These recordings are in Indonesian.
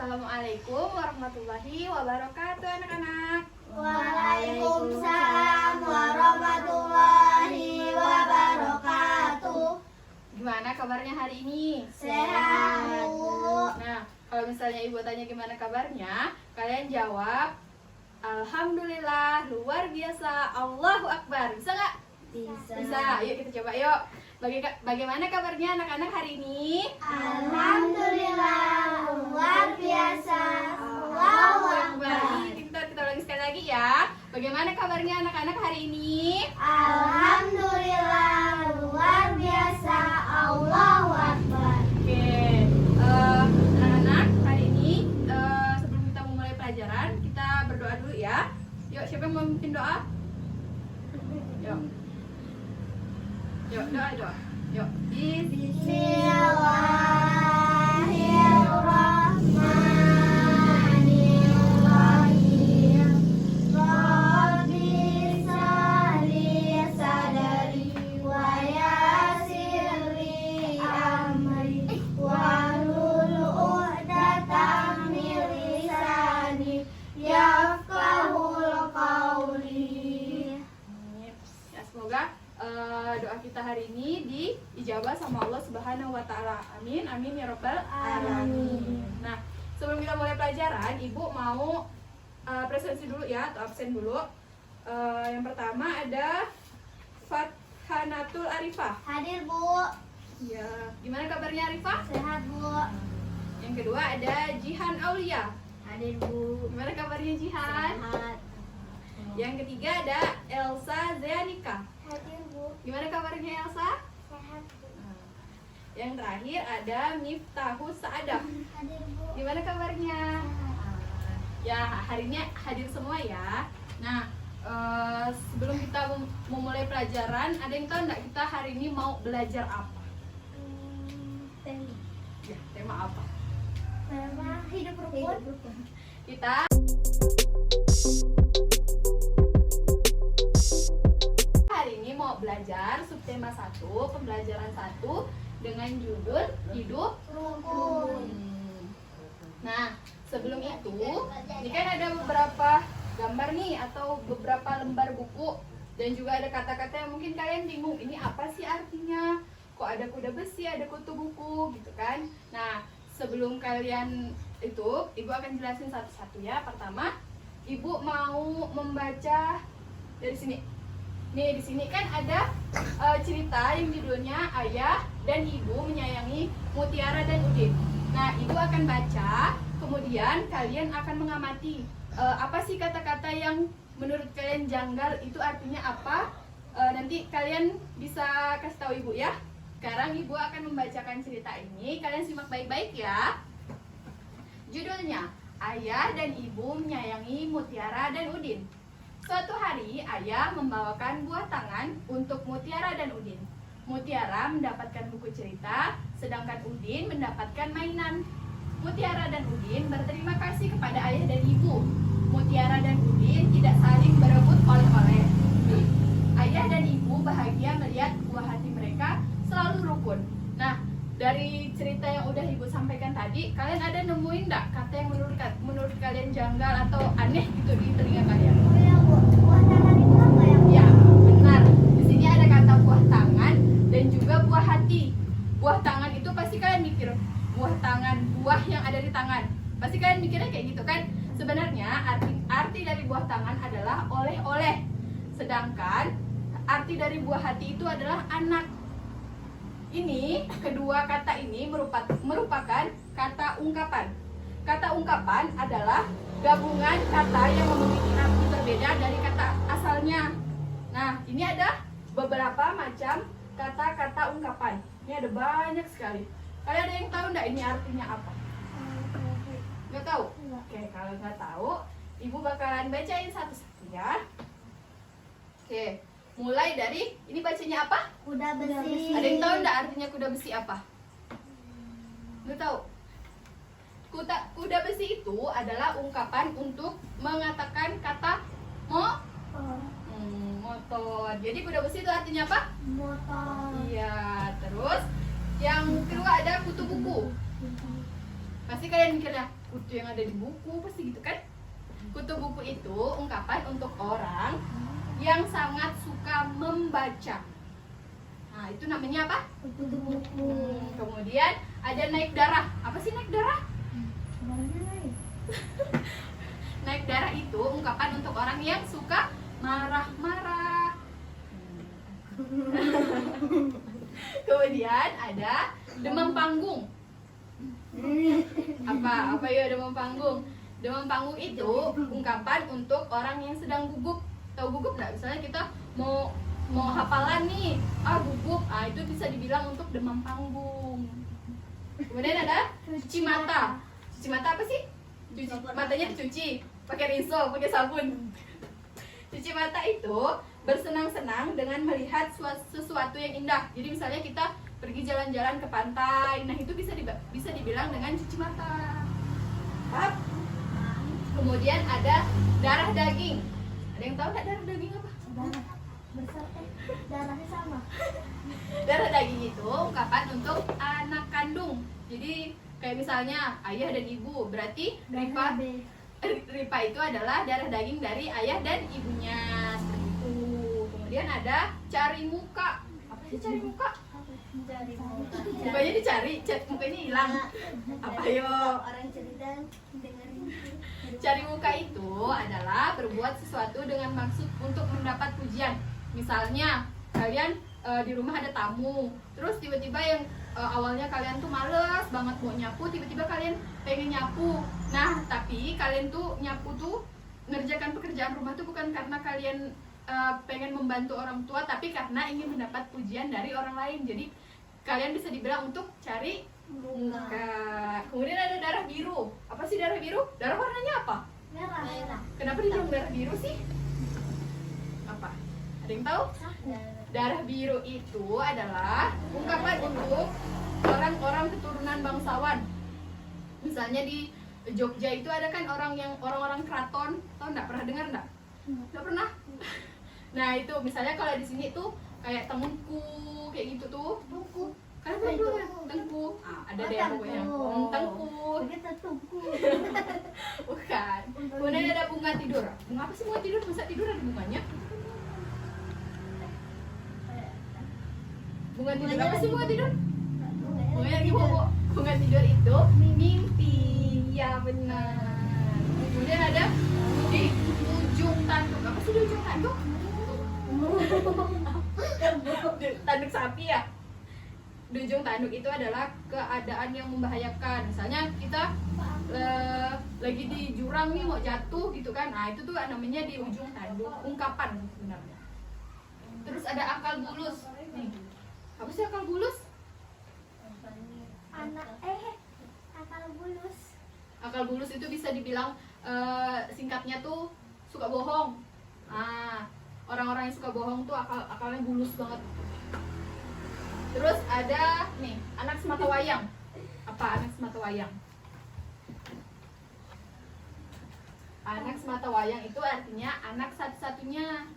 Assalamualaikum warahmatullahi wabarakatuh anak-anak. Waalaikumsalam warahmatullahi wabarakatuh. Gimana kabarnya hari ini? Sehat, Bu. Nah, kalau misalnya ibu tanya gimana kabarnya, kalian jawab Alhamdulillah, luar biasa, Allahu Akbar. Bisa nggak? Bisa. Yuk kita coba yuk. Bagaimana kabarnya anak-anak hari ini? Alhamdulillah, luar biasa, Allahu Akbar. Kita ulangi sekali lagi ya. Bagaimana kabarnya anak-anak hari ini? Alhamdulillah, luar biasa, Allahu Akbar. Oke, anak-anak hari ini sebelum kita memulai pelajaran kita berdoa dulu ya. Yuk, siapa yang mau memimpin doa? Yuk. Yuk, doa. Yuk. Bismillahirrahmanirrahim. Rabbi shrahli sadri wa yassir li amri wahlul 'uqdatam min lisani yafqahul qawli. Ya, semoga doa kita hari ini diijabah sama Allah Subhanahu wa taala. Amin. Amin ya rabbal alamin. Nah, sebelum kita mulai pelajaran, Ibu mau presensi dulu ya atau absen dulu. Yang pertama ada Fathanatul Arifah. Hadir, Bu. Ya, gimana kabarnya Arifah? Sehat, Bu. Yang kedua ada Jihan Aulia. Hadir, Bu. Gimana kabarnya Jihan? Sehat. Yang ketiga ada Elsa Zeanika. Hadir, Bu. Gimana kabarnya Elsa? Sehat, Bu. Yang terakhir ada Miftahus Saadah. Hadir, Bu. Gimana kabarnya? Ya, hari ini hadir semua ya. Nah, sebelum kita memulai pelajaran, ada yang tahu nggak kita hari ini mau belajar apa? Ya, tema apa? Tema hidup rukun. Kita hari ini mau belajar subtema 1, pembelajaran 1 dengan judul hidup Rukun. Nah, sebelum itu, ini kan ada beberapa gambar nih atau beberapa lembar buku dan juga ada kata-kata yang mungkin kalian bingung, ini apa sih artinya? Kok ada kuda besi, ada kutu buku gitu kan? Nah, sebelum kalian itu, Ibu akan jelasin satu-satu ya. Pertama, Ibu mau membaca dari sini. Nih, di sini kan ada cerita yang judulnya Ayah dan Ibu Menyayangi Mutiara dan Udin. Nah, Ibu akan baca, kemudian kalian akan mengamati apa sih kata-kata yang menurut kalian janggal, itu artinya apa? Nanti kalian bisa kasih tahu Ibu ya. Sekarang Ibu akan membacakan cerita ini, kalian simak baik-baik ya. Judulnya, Ayah dan Ibu Menyayangi Mutiara dan Udin. Suatu hari, Ayah membawakan buah tangan untuk Mutiara dan Udin. Mutiara mendapatkan buku cerita, sedangkan Udin mendapatkan mainan. Mutiara dan Udin berterima kasih kepada Ayah dan Ibu. Mutiara dan Udin tidak saling berebut oleh-oleh. Ayah dan Ibu bahagia melihat buah hati mereka selalu rukun. Nah, dari cerita yang udah Ibu sampaikan tadi, kalian ada nemuin nggak kata yang menurut kalian janggal atau aneh gitu di telinga kalian? Oh ya, Bu. Buah tangan itu apa ya, Bu? Ya, benar. Di sini ada kata buah tangan dan juga buah hati. Buah tangan itu pasti kalian mikir buah tangan, buah yang ada di tangan. Pasti kalian mikirnya kayak gitu kan? Sebenarnya arti dari buah tangan adalah oleh-oleh. Sedangkan arti dari buah hati itu adalah anak. Ini kedua kata ini merupakan kata ungkapan. Kata ungkapan adalah gabungan kata yang memiliki arti berbeda dari kata asalnya. Nah, ini ada beberapa macam kata-kata ungkapan. Ini ada banyak sekali. Kalian ada yang tahu nggak ini artinya apa? Nggak tahu? Oke, kalau nggak tahu, Ibu bakalan bacain satu-satu ya. Oke, mulai dari, ini bacanya apa? Kuda besi. Ada yang tahu nggak artinya kuda besi apa? Nggak tahu? Kuda besi itu adalah ungkapan untuk mengatakan kata motor. Jadi kuda besi itu artinya apa? Motor. Iya, terus yang kedua ada kutu buku. Pasti kalian mikirnya, kutu yang ada di buku, pasti gitu kan? Kutu buku itu ungkapan untuk orang yang sangat suka membaca. Nah, itu namanya apa? Kutu buku. Kemudian ada naik darah. Apa sih naik darah? Naik darah itu ungkapan untuk orang yang suka marah-marah. Kemudian ada demam panggung. Apa ya demam panggung? Demam panggung itu ungkapan untuk orang yang sedang gugup. Tahu gugup nggak? Misalnya kita mau hafalan nih, gugup, itu bisa dibilang untuk demam panggung. Kemudian ada cuci mata. Cuci mata apa sih? Matanya dicuci, pakai rinso, pakai sabun. Cuci mata itu bersenang-senang dengan melihat sesuatu yang indah. Jadi misalnya kita pergi jalan-jalan ke pantai, nah itu bisa dibilang dengan cuci mata. Paham? Kemudian ada darah daging. Ada yang tahu nggak darah daging apa? Darah besar darahnya sama. Darah daging itu ungkapan untuk anak kandung. Jadi kayak misalnya ayah dan ibu, berarti Ripa itu adalah darah daging dari ayah dan ibunya. Seperti itu. Kemudian ada cari muka. Apa sih cari muka? Cari muka. Mukanya dicari, mukanya hilang. Apa yo? Orang cerita dengerin. Cari muka itu adalah berbuat sesuatu dengan maksud untuk mendapat pujian. Misalnya kalian di rumah ada tamu, terus tiba-tiba yang awalnya kalian tuh males banget mau nyapu, tiba-tiba kalian pengen nyapu. Nah, tapi kalian tuh nyapu tuh ngerjakan pekerjaan rumah tuh bukan karena kalian pengen membantu orang tua, tapi karena ingin mendapat pujian dari orang lain. Jadi kalian bisa dibilang untuk cari muka. Kemudian ada darah biru. Apa sih darah biru? Darah warnanya apa? Merah. Kenapa dibilang darah biru sih? Apa? Ada yang tahu? Darah biru itu adalah ungkapan untuk orang-orang keturunan bangsawan. Misalnya di Jogja itu ada kan orang-orang keraton. Tahu nggak? Pernah dengar nggak? Nggak pernah. Nah itu misalnya kalau di sini tuh kayak Tengku kayak gitu tuh. Buku. Kan belum Tengku. Ada deh pokoknya. Tengku. Kita tunggu. Bukan. Kemudian ada bunga tidur. Bunga apa sih bunga tidur? Masa tidur ada bunganya? Bunga tidur apa sih bunga tidur? Bunganya lagi bobo. Bunga tidur itu mimpi. Ya benar. Kemudian ada di ujung tanduk. Apa sih di ujung tanduk? Tanduk sapi ya. Di ujung tanduk itu adalah keadaan yang membahayakan. Misalnya kita lagi di jurang nih mau jatuh gitu kan. Nah itu tuh namanya di ujung tanduk. Ungkapan sebenarnya. Terus ada akal bulus. Nih. Apa sih akal bulus? Akal bulus. Akal bulus itu bisa dibilang singkatnya tuh suka bohong. Nah, orang-orang yang suka bohong tuh akalnya bulus banget. Terus ada nih, anak semata wayang. Apa anak semata wayang? Anak semata wayang itu artinya anak satu-satunya,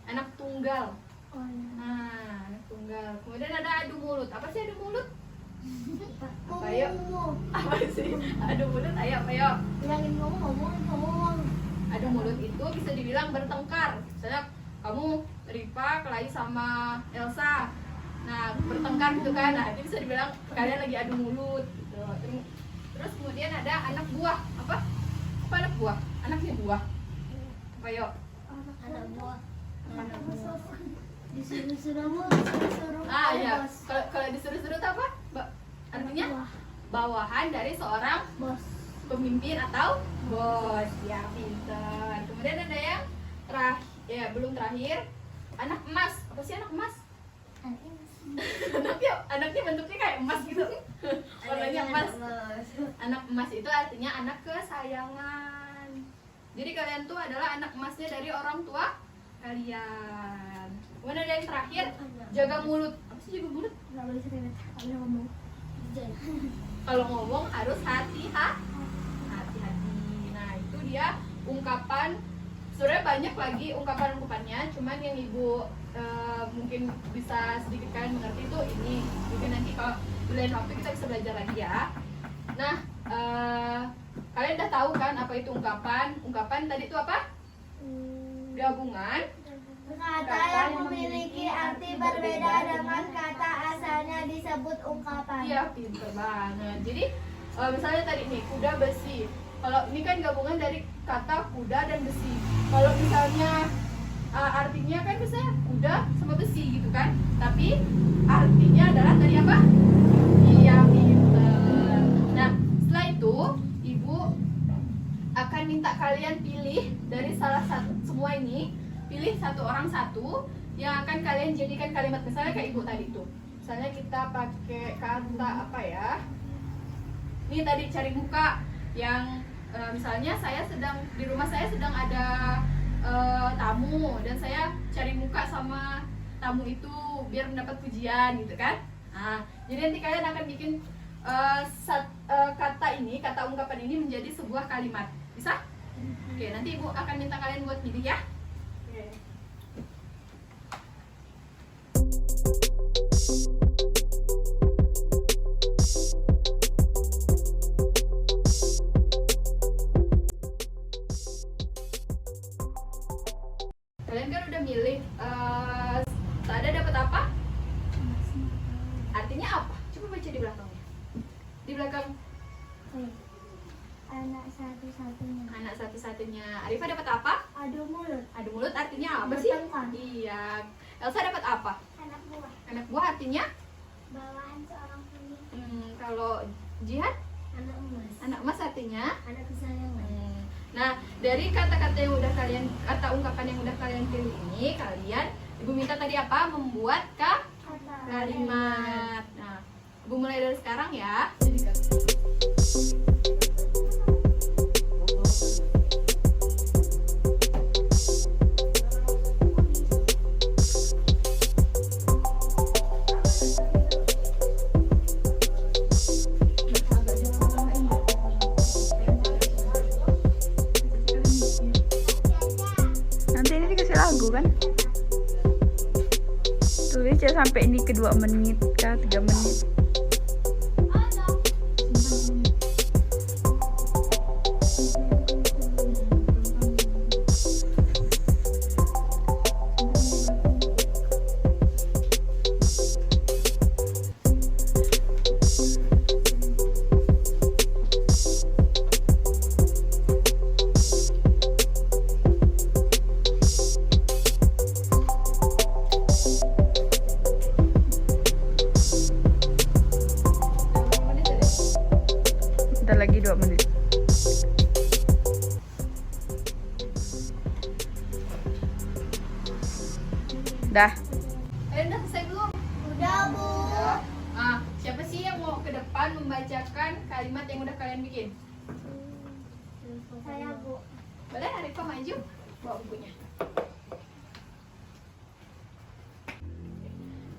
anak tunggal. Nah, anak tunggal. Kemudian ada adu mulut. Apa sih adu mulut? Apa yuk? Apa sih? Adu mulut, ayo, ayo. Bilangin ngomong. Adu mulut itu bisa dibilang bertengkar. Misalnya kamu Ripa kelahi sama Elsa. Nah, bertengkar gitu kan. Nah, itu bisa dibilang kalian lagi adu mulut gitu. Terus kemudian ada anak buah. Apa anak buah? Anaknya buah. Apa yuk? Anak buah. Anak buah. Disuruh Ya. Kalau disuruh-suruh itu apa? Artinya bawahan dari seorang bos. pemimpin atau bos. Ya, pintar. Kemudian ada yang belum terakhir, anak emas. Apa sih anak emas? Anaknya bentuknya kayak emas gitu. Warnanya emas. Anak emas itu artinya anak kesayangan. Jadi kalian tuh adalah anak emasnya dari orang tua kalian. Kemudian ada yang terakhir, jaga mulut. Apa sih jaga mulut? Nggak boleh sering ngomong. Kalau ngomong harus hati-hati. Nah itu dia ungkapan. Sebenarnya banyak lagi ungkapan-ungkapannya. Cuman yang ibu mungkin bisa sedikit kalian mengerti itu ini. Mungkin nanti kalau di lain waktu kita bisa belajar lagi ya. Nah Kalian udah tahu kan apa itu ungkapan? Ungkapan tadi itu apa? Gabungan Kata yang memiliki arti berbeda dengan kata asalnya disebut ungkapan. Iya, pinter banget. Jadi misalnya tadi nih kuda besi. Kalau ini kan gabungan dari kata kuda dan besi. Kalau misalnya artinya kan biasanya kuda sama besi gitu kan. Tapi artinya adalah tadi apa? Iya, pinter. Nah, setelah itu Ibu akan minta kalian pilih dari salah satu semua ini, pilih satu orang satu yang akan kalian jadikan kalimat. Misalnya kayak Ibu tadi tuh. Misalnya kita pakai kata apa ya? Ini tadi cari muka yang misalnya di rumah saya sedang ada tamu dan saya cari muka sama tamu itu biar mendapat pujian gitu kan. Nah, jadi nanti kalian akan bikin kata ungkapan ini menjadi sebuah kalimat. Bisa? Oke, nanti Ibu akan minta kalian buat pilih ya. Oke. Kalian kan udah milih. Ada dapat apa? Artinya apa? Coba baca di belakangnya. Di belakang Anak satu-satunya. anak satu-satunya. Arifah dapat apa? Adu mulut. Adu mulut artinya apa sih? Bertengkar. Iya. Elsa dapat apa? Anak buah. Anak buah artinya? Bawahan seorang pemimpin. Kalau Jihad, Anak emas. anak emas artinya? Anak kesayangan. Nah, dari kata-kata yang udah kalian, kata ungkapan yang udah kalian pilih ini, kalian, Ibu minta tadi apa? Membuat kalimat. Nah, Ibu mulai dari sekarang ya. Nanti ini dikasih lagu kan? Tulis ya sampai ini ke 2 menit kah 3 menit. Bentar lagi 2 menit. Dah. Kalian udah selesai belum? Udah, Bu. Siapa sih yang mau ke depan membacakan kalimat yang udah kalian bikin? Saya, Bu. Boleh Arifah maju, bawa bukunya.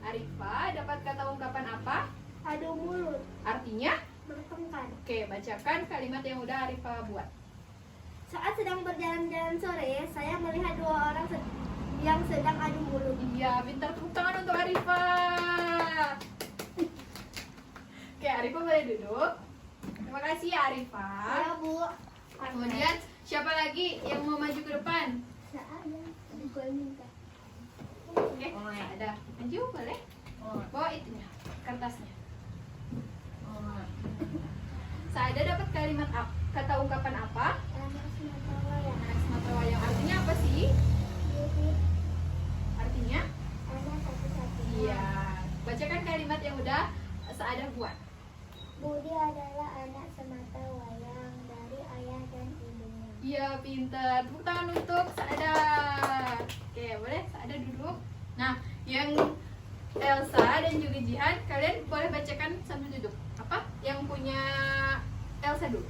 Arifah dapat kata ungkapan apa? Adu mulut. Artinya? Bertengkar. Oke, bacakan kalimat yang udah Arifah buat. Saat sedang berjalan-jalan sore, saya melihat 2 orang yang sedang adu mulut. Iya, pintar, tepuk tangan untuk Arifah. Oke, Arifah boleh duduk. Terima kasih ya Arifah. Saya, Bu. Kemudian siapa lagi yang mau maju ke depan? Saya gue minta. Oke, ada. Maju boleh? Bawa itunya, kertasnya. Saada dapat kalimat kata ungkapan apa? Anak Sumatera Wayang. Anak Sumatera Wayang. Artinya apa sih? Budi Artinya? anak satu-satunya. Iya. Bacakan kalimat yang udah Saada buat. Budi adalah anak semata wayang dari ayah dan ibunya. Iya, pintar. Tepuk tangan untuk Saada. Oke, boleh Saada duduk. Nah, yang Elsa dan juga Jihan, kalian boleh bacakan sambil duduk. Apa? Yang punya Elsa dulu.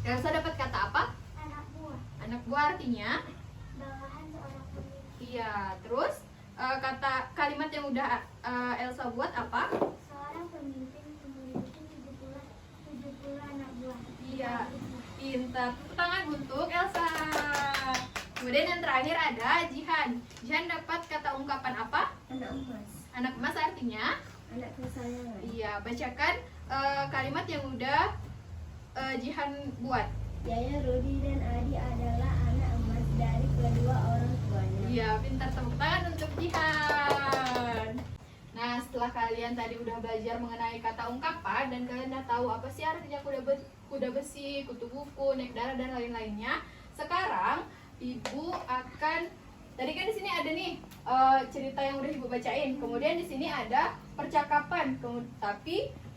Elsa dapat kata apa? Anak buah. Anak buah artinya? Bawahan seorang pemimpin. Iya. Terus kata kalimat yang udah Elsa buat apa? Seorang pemimpin memiliki 70 anak buah. Iya. Pintar. Tepuk tangan untuk Elsa. Kemudian yang terakhir ada Jihan. Jihan dapat kata ungkapan apa? Anak emas. Anak emas artinya? Anak kesayangan. Iya, bacakan kalimat yang udah Jihan buat? Yaya, Rudi, dan Adi adalah anak emas dari kedua orang tuanya. Iya, pintar, tepuk tangan untuk Jihan. Nah, setelah kalian tadi udah belajar mengenai kata ungkapan dan kalian udah tahu apa sih artinya kuda besi, kutu buku, naik darah dan lain-lainnya. Sekarang Ibu akan, tadi kan di sini ada nih cerita yang udah Ibu bacain. Kemudian di sini ada percakapan. Tapi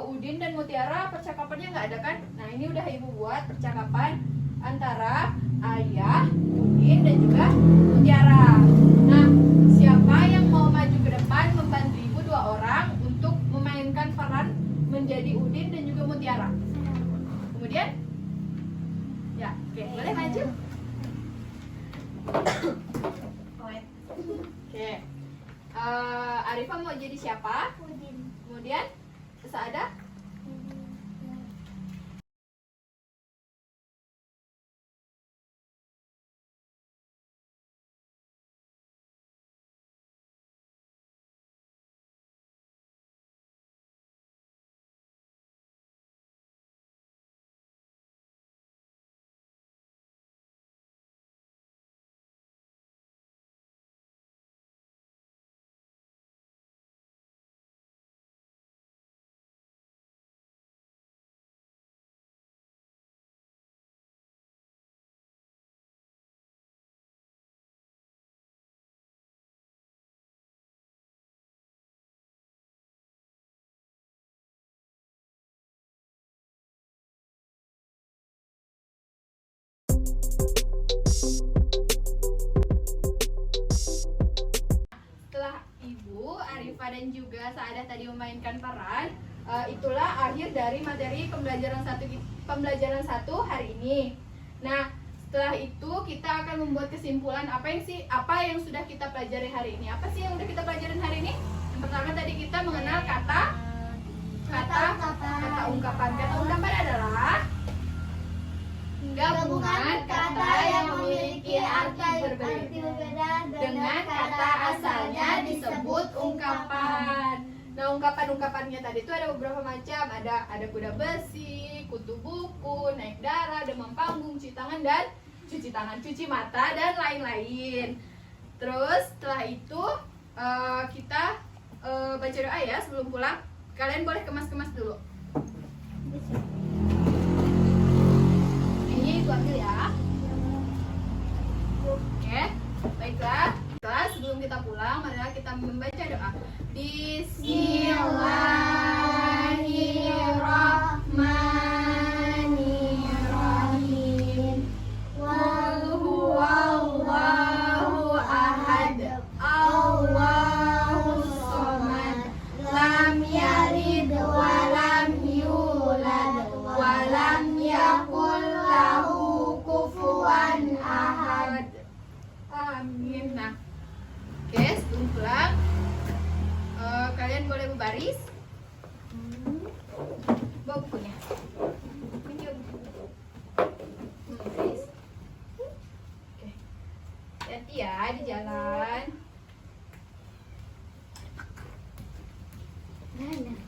Udin dan Mutiara percakapannya nggak ada kan? Nah, ini udah Ibu buat percakapan antara ayah, Udin dan juga Mutiara. Nah, siapa yang mau maju ke depan membantu Ibu 2 orang untuk memainkan peran menjadi Udin dan juga Mutiara? Kemudian, ya, oke, boleh maju. Oke, Arifah mau jadi siapa? Udin. Kemudian, Saada? Setelah Ibu, Arifah dan juga Saada tadi memainkan peran, itulah akhir dari materi pembelajaran 1 hari ini. Nah, setelah itu kita akan membuat kesimpulan apa yang sudah kita pelajari hari ini. Apa sih yang sudah kita pelajarin hari ini? Yang pertama tadi kita mengenal kata ungkapan. Kata ungkapan adalah gabungan kata yang memiliki arti berbeda dengan kata asalnya disebut ungkapan. Nah, ungkapan-ungkapannya tadi itu ada beberapa macam. Ada kuda besi, kutu buku, naik darah, demam panggung, cuci tangan, cuci mata, dan lain-lain. Terus setelah itu kita baca doa ya sebelum pulang. Kalian boleh kemas-kemas dulu. Ini Ibu ambil ya. Oke, baiklah. Sebelum kita pulang, marilah kita membaca doa. Bismillahirrahmanirrahim. Qul huwallahu ahad, Allahus somad, lam yalid wa lam yulad wa lam yakul lahu kufuwan ahad. Amin. Nah, oke, sebelum pulang kalian boleh berbaris. Bawa bukunya. Ini buku. Baris. Oke. Hati-hati ya di jalan. Mana?